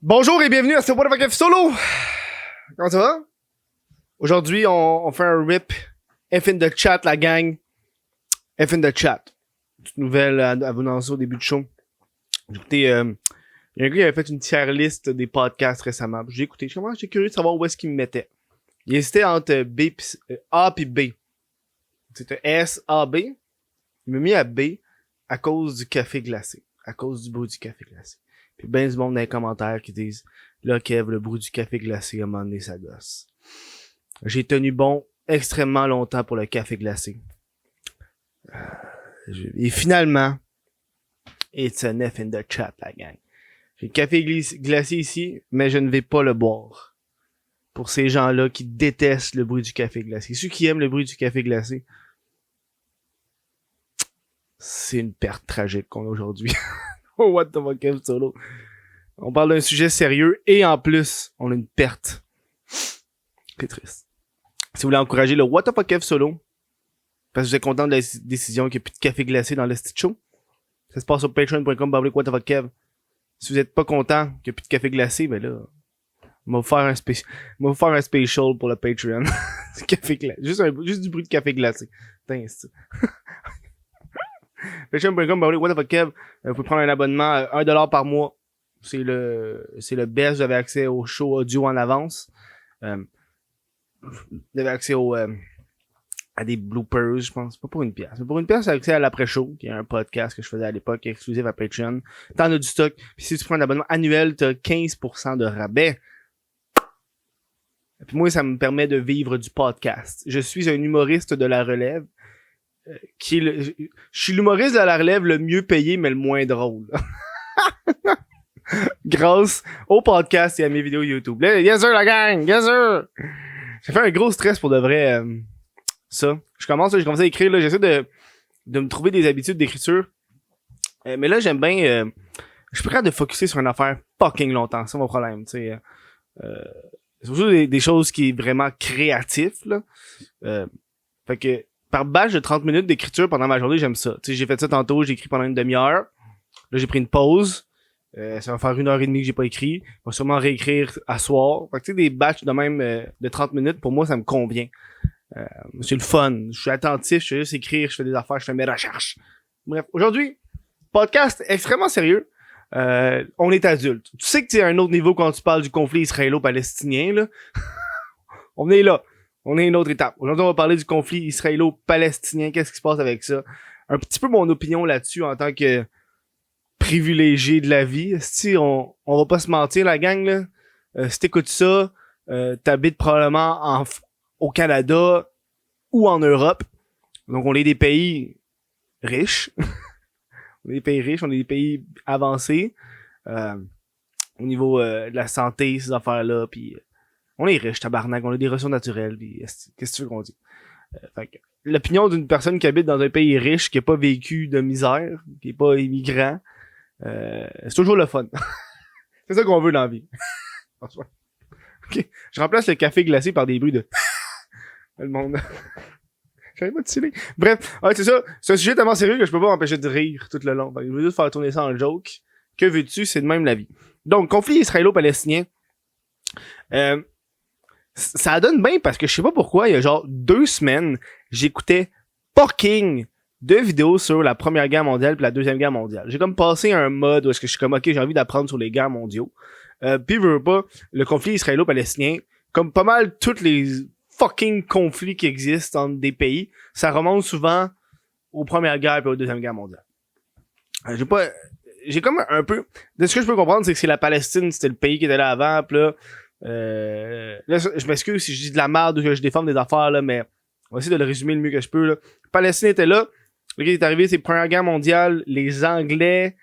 Bonjour et bienvenue à ce What the Fuck Solo! Comment ça va? Aujourd'hui, on fait un rip F in the chat, la gang. F in the chat. Toute nouvelle à vous lancer au début du show. Écoutez, il y a un gars qui avait fait une tier list des podcasts récemment. J'ai écouté, j'étais curieux de savoir où est-ce qu'il me mettait. Il hésitait entre A puis B. C'était S, A, B. Il m'a mis à B à cause du café glacé. À cause du bruit du café glacé. Puis ben du monde dans les commentaires qui disent là Kev, le bruit du café glacé à un moment donné ça gosse. J'ai tenu bon extrêmement longtemps pour le café glacé. Et finalement, it's an F in the chat la gang. J'ai le café glacé ici, mais je ne vais pas le boire. Pour ces gens-là qui détestent le bruit du café glacé. Ceux qui aiment le bruit du café glacé, c'est une perte tragique qu'on a aujourd'hui. Oh, what the fuck, Kev Solo. On parle d'un sujet sérieux et en plus, on a une perte. C'est triste. Si vous voulez encourager le What the fuck Kev Solo, parce que vous êtes content de la décision qu'il n'y a plus de café glacé dans le petit show, ça se passe sur patreon.com/What the fuck Kev. Si vous êtes pas content qu'il n'y a plus de café glacé, ben là, on va vous faire un special pour le Patreon. Café glacé. Juste du bruit de café glacé. Putain, c'est patreon.com/What the fuck Kev. Vous pouvez prendre un abonnement à $1 par mois. C'est le best. Vous avez accès au show audio en avance. Vous avez accès à des bloopers, je pense. Pas pour une pièce. Mais pour une pièce, vous avez accès à l'après-show, qui est un podcast que je faisais à l'époque, exclusif à Patreon. T'en as du stock. Puis si tu prends un abonnement annuel, t'as 15% de rabais. Et puis moi, ça me permet de vivre du podcast. Je suis un humoriste de la relève. Je suis l'humoriste de la relève le mieux payé, mais le moins drôle. Grâce au podcast et à mes vidéos YouTube. Là, yes sir, la gang! Yes sir! J'ai fait un gros stress pour de vrai, ça. J'ai commencé à écrire, là, j'essaie de me trouver des habitudes d'écriture. Mais là, j'aime bien, je suis prêt de focusser sur une affaire fucking longtemps. C'est mon problème, tu sais. C'est surtout des choses qui est vraiment créatif, là. Fait que, par batch de 30 minutes d'écriture pendant ma journée, j'aime ça. Tu sais, j'ai fait ça tantôt, j'ai écrit pendant une demi-heure. Là, j'ai pris une pause. Ça va faire 1h30 que j'ai pas écrit. Je vais sûrement réécrire à soir. Fait que tu sais, des batchs de même de 30 minutes, pour moi, ça me convient. C'est le fun. Je suis attentif, je fais juste écrire, je fais des affaires, je fais mes recherches. Bref, aujourd'hui, podcast extrêmement sérieux. On est adulte. Tu sais que c'est un autre niveau quand tu parles du conflit israélo-palestinien, là. On est là. On est à une autre étape. Aujourd'hui, on va parler du conflit israélo-palestinien. Qu'est-ce qui se passe avec ça? Un petit peu mon opinion là-dessus en tant que privilégié de la vie. Si on va pas se mentir, la gang, là. Si t'écoutes ça, t'habites probablement au Canada ou en Europe. Donc, on est des pays riches. On est des pays riches, on est des pays avancés. Au niveau de la santé, ces affaires-là, puis on est riche, tabarnak, on a des ressources naturelles, pis qu'est-ce que tu veux qu'on dise? Fait que, l'opinion d'une personne qui habite dans un pays riche, qui a pas vécu de misère, qui est pas immigrant, c'est toujours le fun. C'est ça qu'on veut dans la vie. Ok, je remplace le café glacé par des bruits de le monde. J'avais pas de tirer. Bref, ouais, c'est ça. C'est un sujet tellement sérieux que je peux pas m'empêcher de rire tout le long. Fait que je veux juste faire tourner ça en joke. Que veux-tu? C'est de même la vie. Donc, conflit israélo-palestinien. Ça donne bien parce que je sais pas pourquoi, il y a genre 2 semaines, j'écoutais fucking 2 vidéos sur la Première Guerre mondiale puis la Deuxième Guerre mondiale. J'ai comme passé un mode où est-ce que je suis comme, ok, j'ai envie d'apprendre sur les guerres mondiaux. Puis veux pas, le conflit israélo-palestinien, comme pas mal tous les fucking conflits qui existent entre des pays, ça remonte souvent aux Premières Guerres et aux Deuxième Guerre mondiale. J'ai comme un peu, de ce que je peux comprendre, c'est que c'est la Palestine, c'était le pays qui était là avant, pis là, je m'excuse si je dis de la merde ou que je déforme des affaires, là, mais on va essayer de le résumer le mieux que je peux, là. Palestine était là. Le gars est arrivé, c'est la Première Guerre mondiale. Les Anglais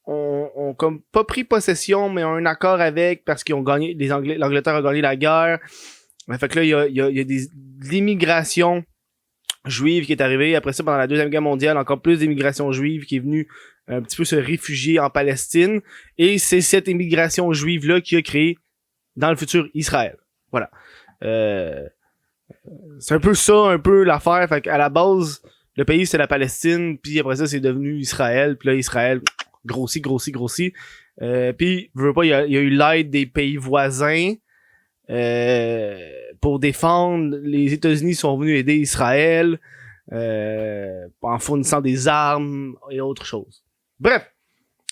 ont comme pas pris possession, mais ont un accord avec parce qu'ils ont gagné, l'Angleterre a gagné la guerre. Fait que là, il y a de l'immigration juive qui est arrivée. Après ça, pendant la Deuxième Guerre mondiale, encore plus d'immigration juive qui est venue un petit peu se réfugier en Palestine. Et c'est cette immigration juive-là qui a créé dans le futur Israël. Voilà. C'est un peu ça, un peu l'affaire. Fait qu'à la base, le pays c'est la Palestine, puis après ça c'est devenu Israël, puis là Israël grossit. Puis, je veux pas, il y a eu l'aide des pays voisins pour défendre. Les États-Unis sont venus aider Israël en fournissant des armes et autres choses. Bref,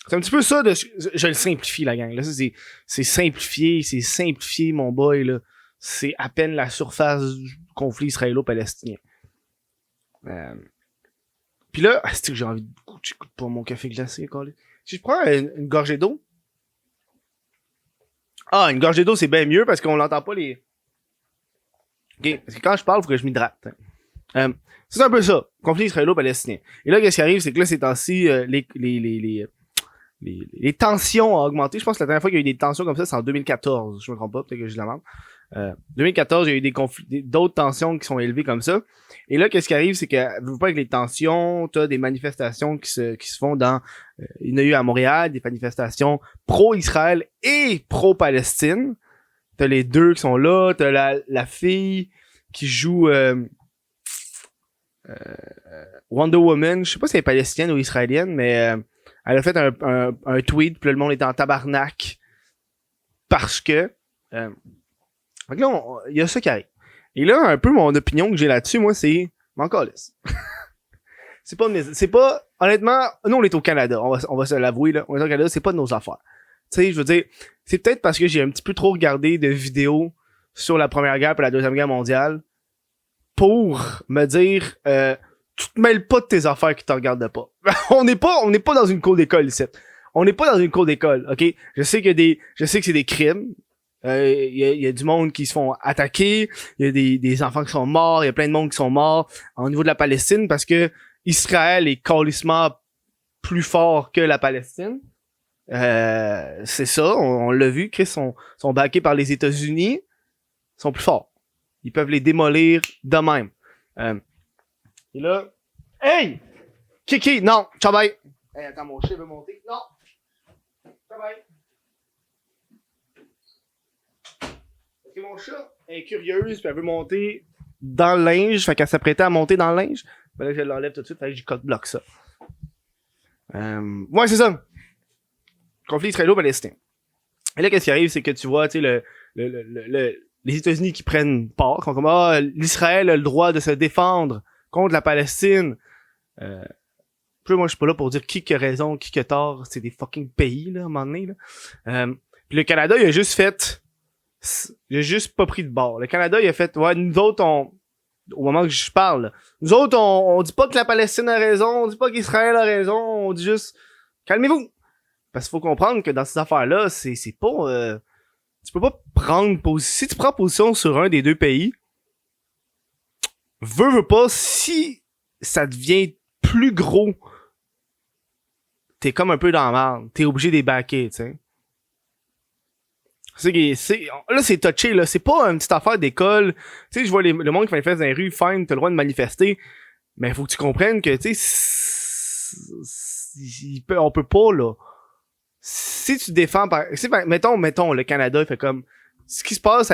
c'est un petit peu ça de... Je le simplifie, la gang. Là, c'est simplifié, mon boy, là. C'est à peine la surface du conflit israélo-palestinien. Puis là, c'est que j'ai envie de goûter pour mon café glacé, quoi. Si je prends une gorgée d'eau... Ah, une gorgée d'eau, c'est bien mieux parce qu'on l'entend pas les... OK, parce que quand je parle, il faut que je m'hydrate. C'est un peu ça, conflit israélo-palestinien. Et là, qu'est-ce qui arrive, c'est que là, ces temps-ci, les tensions ont augmenté. Je pense que la dernière fois qu'il y a eu des tensions comme ça, c'est en 2014. Je me trompe pas, peut-être que je la mente. 2014, il y a eu d'autres tensions qui sont élevées comme ça. Et là, qu'est-ce qui arrive, c'est que, vous pas avec les tensions, t'as des manifestations qui se font dans, il y en a eu à Montréal, des manifestations pro-Israël et pro-Palestine. T'as les deux qui sont là, t'as la fille qui joue, Wonder Woman, je sais pas si elle est palestinienne ou israélienne, mais elle a fait un tweet, puis là, le monde était en tabarnak parce que donc là, il y a ça qui arrive. Et là, un peu mon opinion que j'ai là-dessus, moi, c'est m'en calisse. c'est pas honnêtement, nous on est au Canada, on va se l'avouer là, on est au Canada, c'est pas de nos affaires. Tu sais, je veux dire, c'est peut-être parce que j'ai un petit peu trop regardé de vidéos sur la Première Guerre et la Deuxième Guerre mondiale pour me dire tu te mêles pas de tes affaires qui te regardent pas. on n'est pas dans une cour d'école ici. On n'est pas dans une cour d'école, OK? Je sais que c'est des crimes. Il y a du monde qui se font attaquer, il y a des enfants qui sont morts, il y a plein de monde qui sont morts au niveau de la Palestine parce que Israël est calissement plus fort que la Palestine. C'est ça, on l'a vu, Chris sont backés par les États-Unis, sont plus forts. Ils peuvent les démolir de même. Et là, hey! Kiki, non, ciao bye! Hey, attends, mon chien veut monter. Non! Ciao bye! Parce que mon chat est curieuse, puis elle veut monter dans le linge, fait qu'elle s'apprêtait à monter dans le linge. Ben là, je l'enlève tout de suite, fait que j'y bloque ça. Ouais, c'est ça. Conflit israélo-palestinien. Et là, qu'est-ce qui arrive, c'est que tu vois, tu sais, les États-Unis qui prennent part, qui sont comme, l'Israël a le droit de se défendre contre la Palestine. Puis moi, je suis pas là pour dire qui a raison, qui a tort. C'est des fucking pays, là, à un moment donné, là. Puis le Canada, il a juste pas pris de bord. Le Canada, il a fait, ouais, nous autres, au moment que je parle, là, nous autres, on dit pas que la Palestine a raison, on dit pas qu'Israël a raison, on dit juste, calmez-vous. Parce qu'il faut comprendre que dans ces affaires-là, c'est pas, tu peux pas prendre position. Si tu prends position sur un des deux pays, veux pas, si ça devient plus gros, t'es comme un peu dans la merde. T'es obligé de les backer, tu sais. Là, c'est touché, là. C'est pas une petite affaire d'école. Tu sais, je vois le monde qui manifeste dans les rues, fine, t'as le droit de manifester. Mais faut que tu comprennes que, tu sais, on peut pas, là. Si tu défends mettons, le Canada, il fait comme, ce qui se passe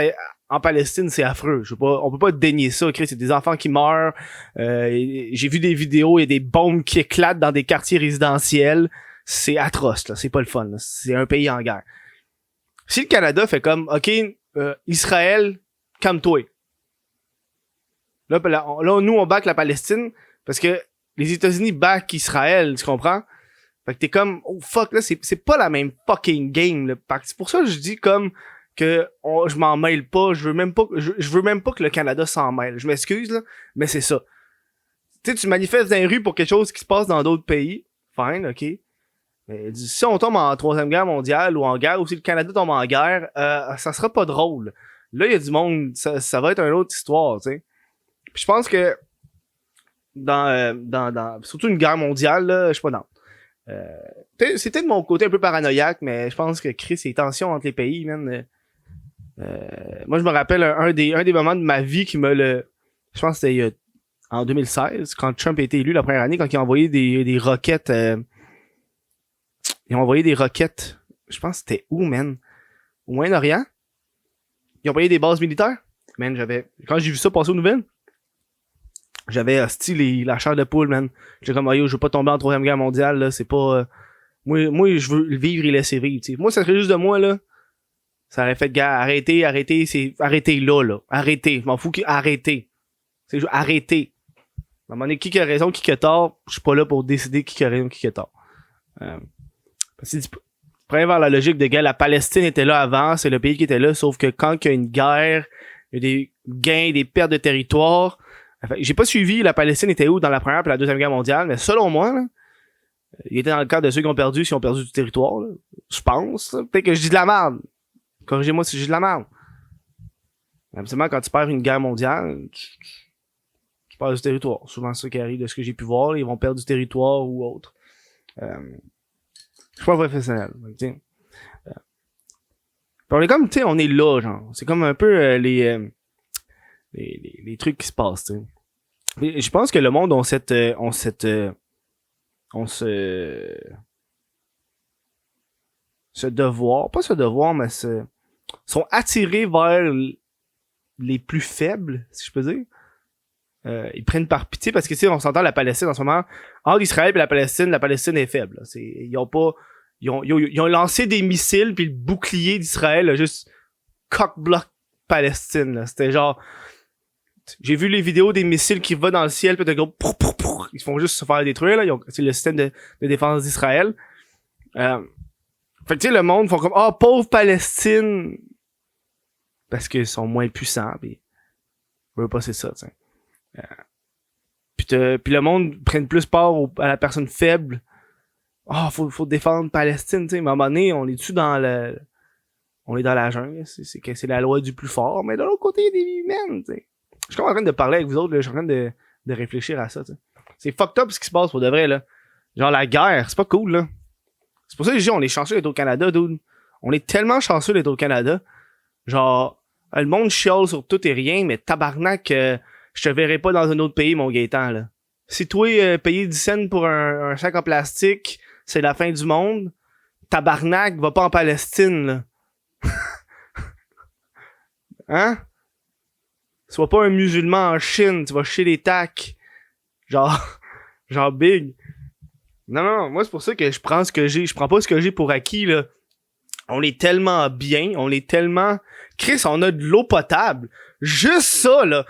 en Palestine, c'est affreux. On peut pas dénier ça, Chris. C'est des enfants qui meurent. J'ai vu des vidéos, il y a des bombes qui éclatent dans des quartiers résidentiels. C'est atroce, là. C'est pas le fun, là. C'est un pays en guerre. Si le Canada fait comme, OK, Israël, calme-toi. Là, nous, on back la Palestine parce que les États-Unis back Israël, tu comprends? Fait que t'es comme, oh fuck, là, c'est pas la même fucking game, là. C'est pour ça que je dis comme que je m'en mêle pas, je veux même pas que le Canada s'en mêle. Je m'excuse, là, mais c'est ça. Tu sais, tu manifestes dans les rues pour quelque chose qui se passe dans d'autres pays. Fine, OK. Mais si on tombe en Troisième Guerre mondiale ou en guerre, ou si le Canada tombe en guerre, ça sera pas drôle. Là, il y a du monde, ça va être une autre histoire, tu sais. Puis je pense que dans surtout une guerre mondiale, là, je suis pas dans. C'est peut-être mon côté un peu paranoïaque, mais je pense que Chris, les tensions entre les pays, man. Moi, je me rappelle un des moments de ma vie qui me le... Je pense que c'était en 2016, quand Trump a été élu la première année, quand il a envoyé des roquettes... ils ont envoyé des roquettes... Je pense que c'était où, man? Au Moyen-Orient? Ils ont envoyé des bases militaires? Man, quand j'ai vu ça passer aux nouvelles, j'avais la chair de poule, man. J'étais comme, yo, je veux pas tomber en Troisième Guerre mondiale, là, c'est pas... Moi, je veux le vivre et laisser vivre, tu sais. Moi, ça serait juste de moi, là. Ça aurait fait, gars, arrêtez, arrêtez là. Arrêtez. Je m'en fous, arrêtez. C'est juste, arrêtez. À un moment donné, qui a raison, qui a tort, je suis pas là pour décider qui a raison, qui a tort. Parce que tu prends vers la logique de, gars, la Palestine était là avant, c'est le pays qui était là, sauf que quand il y a une guerre, il y a des gains, des pertes de territoire. Enfin, j'ai pas suivi la Palestine était où dans la première et la deuxième guerre mondiale, mais selon moi, là, il était dans le cadre de ceux qui ont perdu, s'ils ont perdu du territoire, là. Je pense, là. Peut-être que je dis de la merde. Corrigez-moi si je dis de la merde. Absolument, quand tu perds une guerre mondiale, tu perds du territoire. Souvent, c'est ça qui arrive de ce que j'ai pu voir, là, ils vont perdre du territoire ou autre. Je suis pas professionnel. Puis on est comme, tu sais, on est là, genre. C'est comme un peu les trucs qui se passent, tu sais. Je pense que le monde ont ce devoir, pas ce devoir, mais sont attirés vers les plus faibles, si je peux dire. Ils prennent par pitié parce que, tu sais, on s'entend la Palestine en ce moment. Entre Israël et la Palestine est faible. Là. Ils ont lancé des missiles puis le bouclier d'Israël a juste cock-block Palestine. Là. C'était genre... J'ai vu les vidéos des missiles qui vont dans le ciel pis de gros... Ils font juste se faire détruire. Là. C'est le système de défense d'Israël. Fait que tu sais, le monde font comme pauvre Palestine parce qu'ils sont moins puissants pis je veux pas c'est ça, tu sais. Puis le monde prenne plus part à la personne faible. Faut défendre Palestine, tu sais. Mais à un moment donné, on est dans la jungle, c'est la loi du plus fort, mais de l'autre côté, il y a des vies humaines, tu sais. Je suis comme en train de parler avec vous autres, là, je suis en train de réfléchir à ça, tu sais. C'est fucked up ce qui se passe pour de vrai, là. Genre la guerre, c'est pas cool, là. C'est pour ça que je dis, on est chanceux d'être au Canada, dude. On est tellement chanceux d'être au Canada. Genre, le monde chiale sur tout et rien, mais tabarnak, je te verrai pas dans un autre pays, mon Gaétan, là. Si toi, payer 10 cents pour un sac en plastique, c'est la fin du monde, tabarnak, va pas en Palestine, là. Hein? Sois pas un musulman en Chine, tu vas chier les tacs. Genre big. Non, moi c'est pour ça que je prends ce que j'ai. Je prends pas ce que j'ai pour acquis, là. On est tellement bien, on est tellement... Chris, on a de l'eau potable. Juste ça, là.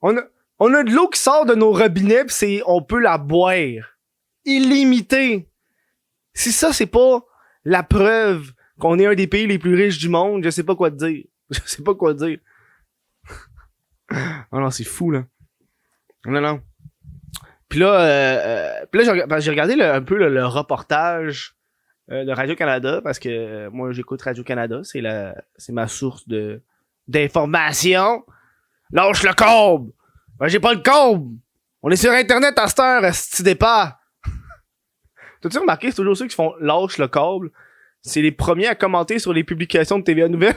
On a de l'eau qui sort de nos robinets pis on peut la boire. Illimité. Si ça, c'est pas la preuve qu'on est un des pays les plus riches du monde, je sais pas quoi te dire. Je sais pas quoi te dire. Oh non, c'est fou, là. Non. Puis là, j'ai regardé un peu le reportage de Radio-Canada parce que moi, j'écoute Radio-Canada. C'est ma source d'information. Lâche le câble! Ben, j'ai pas le câble! On est sur Internet à cette heure, si tu départ! T'as-tu remarqué, c'est toujours ceux qui font lâche le câble? C'est les premiers à commenter sur les publications de TVA Nouvelles.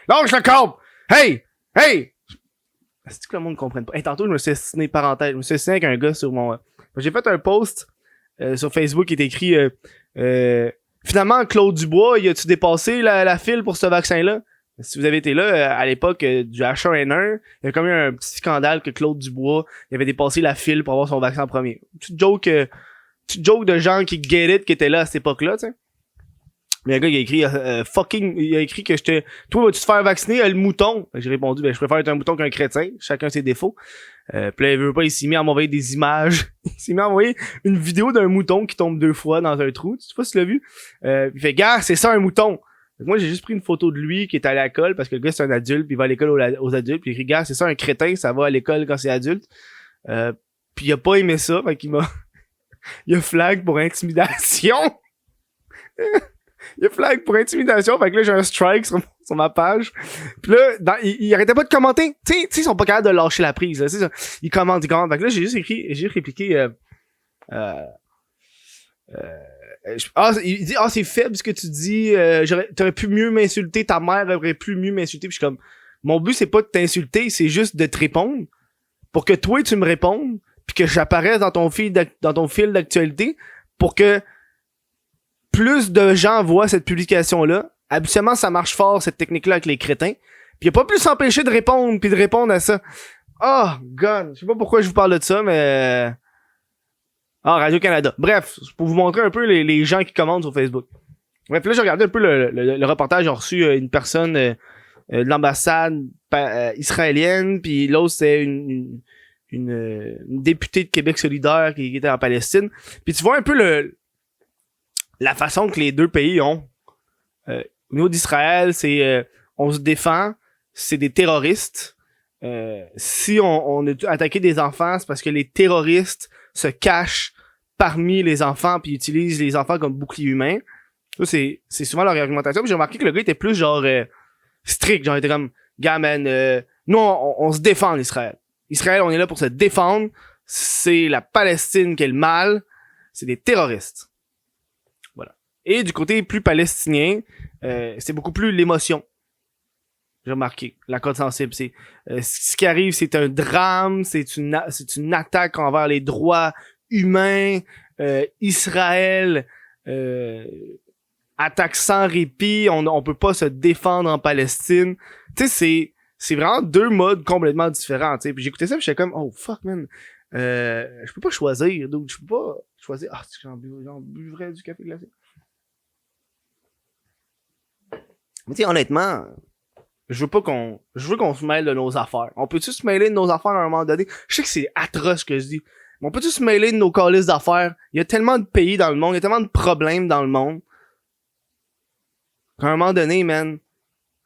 Lâche le câble! Hey! Est-ce que le monde ne comprenne pas? Hey, tantôt, je me suis assassiné parenthèse. Je me suis assassiné avec un gars sur mon... J'ai fait un post sur Facebook qui est écrit finalement, Claude Dubois, y a-tu dépassé la file pour ce vaccin-là? Si vous avez été là, à l'époque du H1N1, il y a comme eu un petit scandale que Claude Dubois il avait dépassé la file pour avoir son vaccin en premier. Petite joke de gens qui get it, qui étaient là à cette époque-là, tu sais. Mais un gars, il a écrit il a écrit que toi, vas-tu te faire vacciner le mouton? J'ai répondu, je préfère être un mouton qu'un crétin. Chacun ses défauts. Puis là, il veut pas, il s'est mis à m'envoyer des images. Il s'est mis à m'envoyer une vidéo d'un mouton qui tombe 2 fois dans un trou. Tu sais pas si tu l'as vu? Il fait, gars, c'est ça un mouton. Donc, moi, j'ai juste pris une photo de lui qui est allé à l'école parce que le gars, c'est un adulte, puis il va à l'école aux adultes. Puis il dit, gars, c'est ça un crétin, ça va à l'école quand c'est adulte. Puis il a pas aimé ça, fait qu'il il a flag pour intimidation. Il a flag pour intimidation, fait que là j'ai un strike sur ma page. Puis là, il arrêtait pas de commenter. Tu sais, ils sont pas capables de lâcher la prise, là, c'est ça. Ils commentent. Fait que là j'ai juste répliqué il dit c'est faible ce que tu dis, t'aurais pu mieux m'insulter, ta mère aurait pu mieux m'insulter. Puis je suis comme, mon but c'est pas de t'insulter, c'est juste de te répondre pour que toi tu me répondes, puis que j'apparaisse dans ton fil d'actualité pour que plus de gens voient cette publication-là. Habituellement, ça marche fort, cette technique-là, avec les crétins. Puis il a pas pu s'empêcher de répondre, puis de répondre à ça. Oh, God! Je sais pas pourquoi je vous parle de ça, mais... Ah, Radio-Canada. Bref, c'est pour vous montrer un peu les gens qui commandent sur Facebook. Bref, là, j'ai regardé un peu le reportage. J'ai reçu une personne de l'ambassade israélienne, puis l'autre, c'était une députée de Québec solidaire qui était en Palestine. Puis tu vois un peu la façon que les deux pays ont. Au niveau d'Israël, c'est on se défend, c'est des terroristes. Si on a attaqué des enfants, c'est parce que les terroristes se cachent parmi les enfants puis utilisent les enfants comme bouclier humain. Ça, c'est souvent leur argumentation. Puis j'ai remarqué que le gars était plus genre strict, genre il était comme gars man, nous on se défend en Israël. Israël, on est là pour se défendre. C'est la Palestine qui est le mal. C'est des terroristes. Voilà. Et du côté plus palestinien, c'est beaucoup plus l'émotion. J'ai remarqué. La code sensible, c'est ce qui arrive, c'est un drame, c'est une attaque envers les droits humains. Israël attaque sans répit. On peut pas se défendre en Palestine. Tu sais, c'est vraiment deux modes complètement différents. Tu sais, puis j'écoutais ça, puis j'étais comme oh fuck man, je peux pas choisir, donc je peux pas choisir. Ah, j'en buvrais du café glacé. Mais tu sais, honnêtement, je veux qu'on se mêle de nos affaires. On peut-tu se mêler de nos affaires à un moment donné? Je sais que c'est atroce ce que je dis. Mais on peut-tu se mêler de nos calices d'affaires? Il y a tellement de pays dans le monde, il y a tellement de problèmes dans le monde. Qu'à un moment donné, man.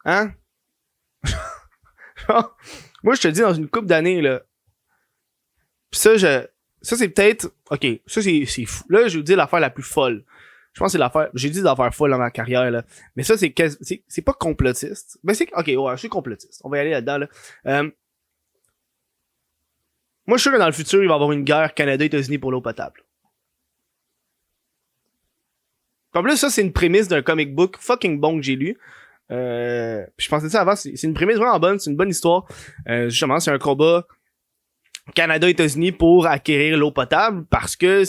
Hein? Moi, je te dis, dans une couple d'années, là. Pis ça, c'est peut-être, ok, ça c'est fou. Là, je vous dis l'affaire la plus folle. Je pense que c'est l'affaire, j'ai dit des affaires folles dans ma carrière, là. Mais ça, c'est pas complotiste. Ben, ok, ouais, je suis complotiste. On va y aller là-dedans, là. Moi, je suis sûr que dans le futur, il va y avoir une guerre Canada-États-Unis pour l'eau potable. En plus, ça, c'est une prémisse d'un comic book fucking bon que j'ai lu. Puis je pensais ça avant, c'est une prémisse vraiment bonne, c'est une bonne histoire. Justement, c'est un combat Canada-États-Unis pour acquérir l'eau potable parce que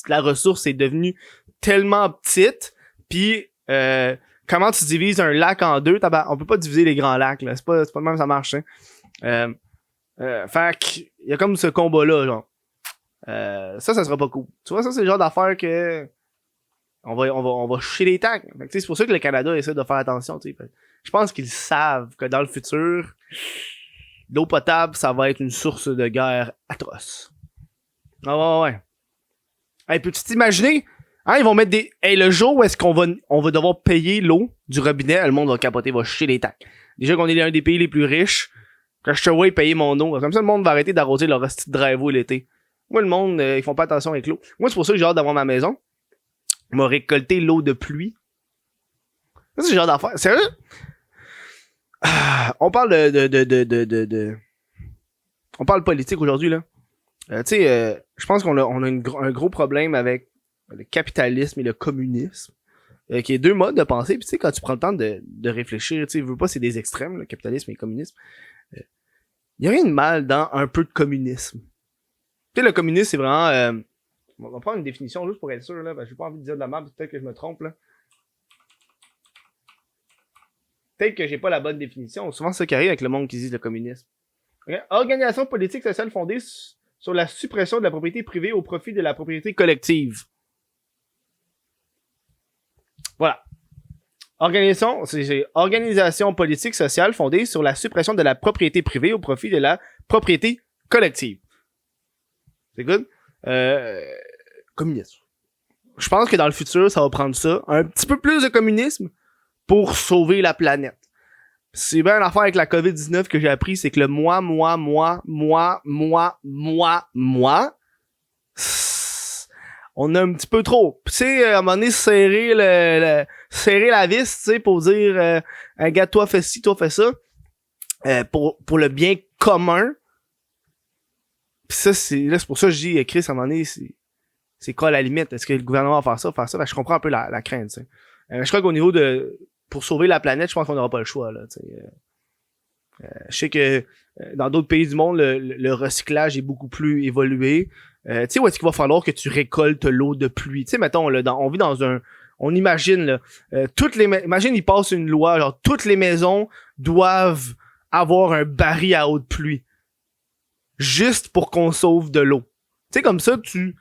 la ressource est devenue tellement petite. Puis comment tu divises un lac en deux? On peut pas diviser les grands lacs, là. C'est pas de même ça marche, hein. Fait qu'il y a comme ce combat-là, genre. Ça sera pas cool. Tu vois, ça, c'est le genre d'affaire que on va chier les tanks. C'est pour ça que le Canada essaie de faire attention. T'sais. Je pense qu'ils savent que dans le futur, l'eau potable, ça va être une source de guerre atroce. Ah ouais. Hey, peux-tu t'imaginer? Hein, ils vont mettre des... Hey, le jour où est-ce qu'on va devoir payer l'eau du robinet, le monde va capoter, va chier les tanks. Déjà qu'on est l'un des pays les plus riches, quand je te vois payer mon eau, comme ça le monde va arrêter d'arroser leur hostie de drive l'été. Moi, le monde, ils font pas attention avec l'eau. Moi, c'est pour ça que j'ai hâte d'avoir ma maison. Il m'a récolté l'eau de pluie. Ça, c'est le genre d'affaire. Sérieux? On parle on parle politique aujourd'hui, là. Tu sais, je pense qu'on a un gros problème avec le capitalisme et le communisme. Qui est deux modes de pensée. Puis tu sais, quand tu prends le temps de réfléchir, tu sais, je veux pas, c'est des extrêmes, le capitalisme et le communisme. Y a rien de mal dans un peu de communisme. Tu sais, le communisme, c'est vraiment... on va prendre une définition juste pour être sûr, là, parce que j'ai pas envie de dire de la merde, peut-être que je me trompe, là. Peut-être que j'ai pas la bonne définition. Souvent, c'est ça qui arrive avec le monde qui dit le communisme. Okay? Organisation politique sociale fondée sur la suppression de la propriété privée au profit de la propriété collective. Voilà. C'est organisation politique sociale fondée sur la suppression de la propriété privée au profit de la propriété collective. C'est good? Communisme. Je pense que dans le futur, ça va prendre ça. Un petit peu plus de communisme pour sauver la planète. C'est bien l'affaire avec la COVID-19 que j'ai appris, c'est que le moi, on a un petit peu trop. Tu sais, à un moment donné, serrer la vis, tu sais, pour dire, un gars, toi fais ci, toi fais ça, pour le bien commun. Pis ça, c'est pour ça que je dis, Chris, à un moment donné, c'est quoi la limite? Est-ce que le gouvernement va faire ça? Ben, je comprends un peu la crainte, tu sais. Je crois qu'au niveau pour sauver la planète, je pense qu'on n'aura pas le choix, là, tu sais. Je sais que dans d'autres pays du monde, le recyclage est beaucoup plus évolué. Tu sais, où est-ce qu'il va falloir que tu récoltes l'eau de pluie? Tu sais, mettons, là, on vit dans on imagine, là, imagine, il passe une loi, genre, toutes les maisons doivent avoir un baril à eau de pluie. Juste pour qu'on sauve de l'eau. Tu sais, comme ça, tu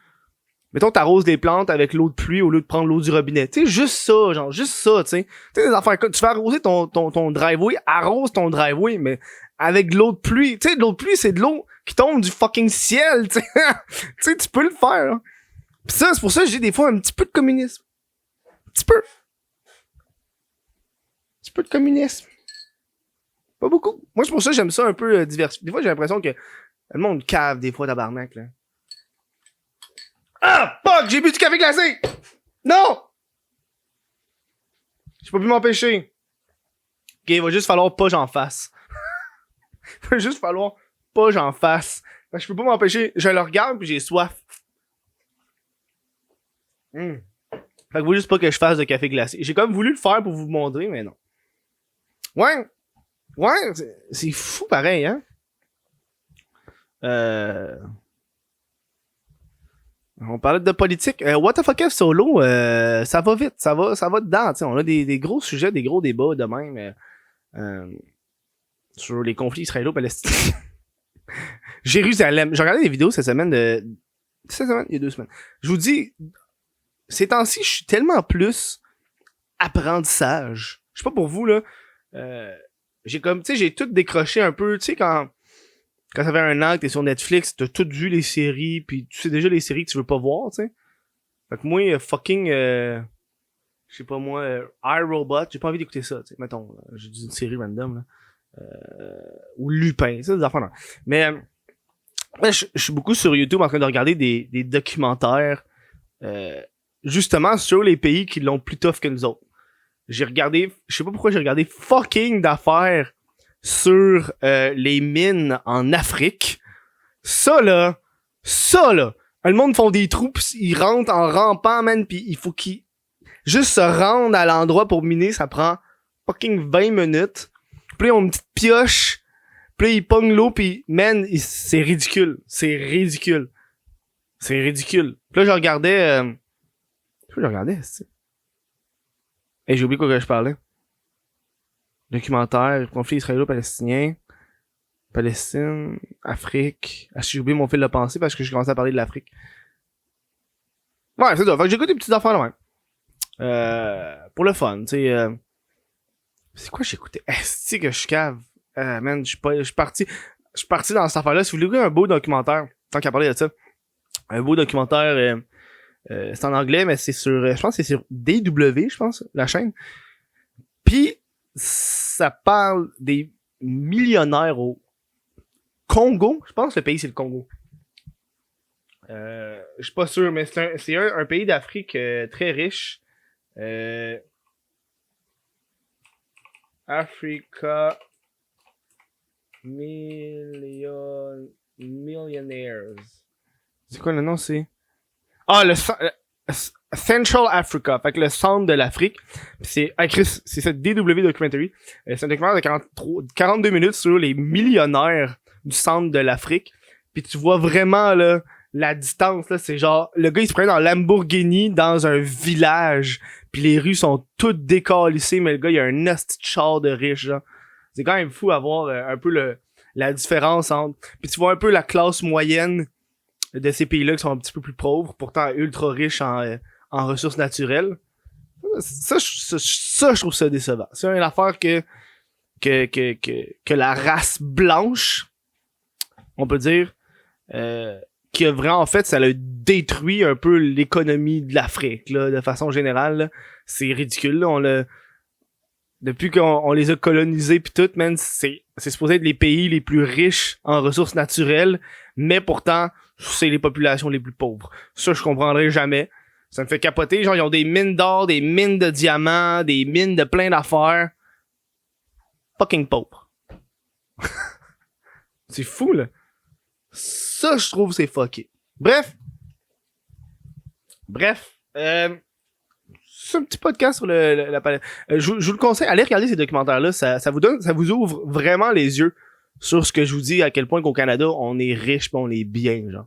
Mettons, t'arroses les plantes avec l'eau de pluie au lieu de prendre l'eau du robinet. Tu sais, juste ça, genre, juste ça, tu sais. Tu sais, des affaires, tu fais arroser ton driveway, arrose ton driveway, mais avec de l'eau de pluie. Tu sais, de l'eau de pluie, c'est de l'eau qui tombe du fucking ciel, tu sais. Tu sais, tu peux le faire, hein. Pis ça, c'est pour ça que j'ai des fois un petit peu de communisme. Un petit peu. Un petit peu de communisme. Pas beaucoup. Moi, c'est pour ça que j'aime ça un peu diversifié. Des fois, j'ai l'impression que le monde cave des fois, tabarnak, là. Ah! Fuck! J'ai bu du café glacé! Non! J'ai pas pu m'empêcher. Ok, il va juste falloir pas j'en fasse. Il va juste falloir pas j'en fasse. Je peux pas m'empêcher. Je le regarde pis j'ai soif. Fait que faut juste pas que je fasse de café glacé. J'ai quand même voulu le faire pour vous montrer, mais non. Ouais. Ouais, c'est fou pareil, hein? On parlait de politique. What the fuck F solo, ça va vite, ça va dedans. T'sais, on a des gros sujets, des gros débats de même sur les conflits israélo-palestiniens. Jérusalem. J'ai regardé des vidéos cette semaine il y a 2 semaines. Je vous dis, ces temps-ci, je suis tellement plus apprentissage. Je sais pas pour vous, là. J'ai comme, tu sais, j'ai tout décroché un peu. Tu sais, quand ça fait 1 an que t'es sur Netflix, t'as tout vu les séries, pis tu sais déjà les séries que tu veux pas voir, tu sais. Fait que moi, fucking, je sais pas moi, iRobot, j'ai pas envie d'écouter ça, tu sais. Mettons, j'ai dit une série random, là. Ou Lupin, ça, des affaires là. Mais, je suis beaucoup sur YouTube en train de regarder des documentaires, justement sur les pays qui l'ont plus tough que nous autres. J'ai regardé, je sais pas pourquoi j'ai regardé fucking d'affaires sur les mines en Afrique. Ça là, le monde font des trous pis ils rentrent en rampant, man, pis il faut qu'ils juste se rendent à l'endroit pour miner, ça prend fucking 20 minutes. Puis là, ils ont une petite pioche, puis là, ils pognent l'eau pis man, c'est ridicule. C'est ridicule. C'est ridicule. Puis là, je regardais c'est... Hey, j'ai oublié quoi que je parlais. Documentaire, conflit israélo-palestinien, Palestine, Afrique. Ah, j'ai oublié mon fil de pensée parce que je commençais à parler de l'Afrique. Ouais, c'est ça. Fait que j'écoute des petites affaires là même. Pour le fun, tu sais. C'est quoi j'écoutais? Est-ce que je cave? Man, je suis parti dans cette affaire-là. Si vous voulez écouter un beau documentaire, tant qu'à parler de ça, un beau documentaire, c'est en anglais, mais c'est sur, je pense que c'est sur DW, je pense, la chaîne. Puis ça parle des millionnaires au Congo. Je pense que le pays, c'est le Congo. Je suis pas sûr, mais c'est un pays d'Afrique très riche. Africa Millionaires. C'est quoi le nom, c'est? Ah, Central Africa, fait que le centre de l'Afrique. C'est ça, DW Documentary. C'est un documentaire de 42 minutes sur les millionnaires du centre de l'Afrique. Puis tu vois vraiment là la distance là, c'est genre le gars il se prend dans Lamborghini dans un village, puis les rues sont toutes décalissées, mais le gars il a un hostie de char de riche genre. C'est quand même fou à voir un peu la différence entre. Puis tu vois un peu la classe moyenne de ces pays-là qui sont un petit peu plus pauvres, pourtant ultra riches en ressources naturelles. Ça, je trouve ça décevant. C'est une affaire que la race blanche, on peut dire, qui a vraiment, en fait, ça a détruit un peu l'économie de l'Afrique, là, de façon générale, là. C'est ridicule, là. Depuis qu'on les a colonisés pis tout, man, c'est supposé être les pays les plus riches en ressources naturelles, mais pourtant, c'est les populations les plus pauvres. Ça, je comprendrai jamais. Ça me fait capoter. Genre, ils ont des mines d'or, des mines de diamants, des mines de plein d'affaires. Fucking pauvres. C'est fou, là. Ça, je trouve, c'est fucké. Bref. C'est un petit podcast sur la palette. Je vous le conseille. Allez regarder ces documentaires-là. Ça vous ouvre vraiment les yeux sur ce que je vous dis, à quel point qu'au Canada, on est riche pis on est bien, genre.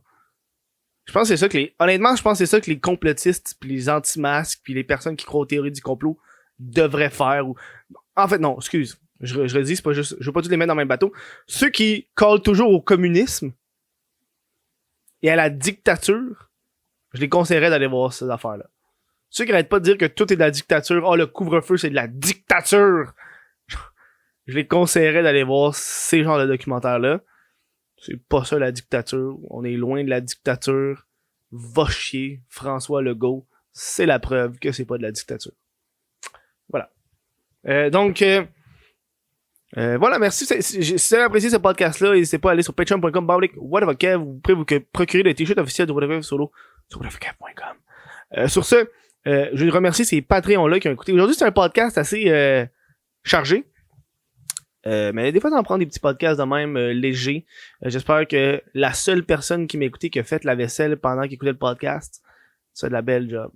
Je pense que c'est ça honnêtement, je pense que c'est ça que les complotistes pis les anti-masques pis les personnes qui croient aux théories du complot devraient faire. En fait, non, excuse. Je redis, c'est pas juste, je veux pas tous les mettre dans le même bateau. Ceux qui collent toujours au communisme et à la dictature Je les conseillerais d'aller voir ces affaires-là. Ceux qui n'arrêtent pas de dire que tout est de la dictature, oh le couvre-feu c'est de la dictature, je les conseillerais d'aller voir ces genres de documentaires-là. C'est pas ça la dictature, on est loin de la dictature. Va chier, François Legault, c'est la preuve que c'est pas de la dictature. Voilà. Donc, voilà, merci. Si vous avez apprécié ce podcast-là, n'hésitez pas à aller sur patreon.com/whatthefuckkev. Vous pouvez vous procurer le t-shirt officiel de WTF Solo sur whatthefuckkev.com. Sur ce, je veux remercier ces Patreons-là qui ont écouté. Aujourd'hui, c'est un podcast assez chargé. Mais des fois, on prend des petits podcasts de même légers. J'espère que la seule personne qui m'a écouté qui a fait la vaisselle pendant qu'il écoutait le podcast, c'est de la belle job.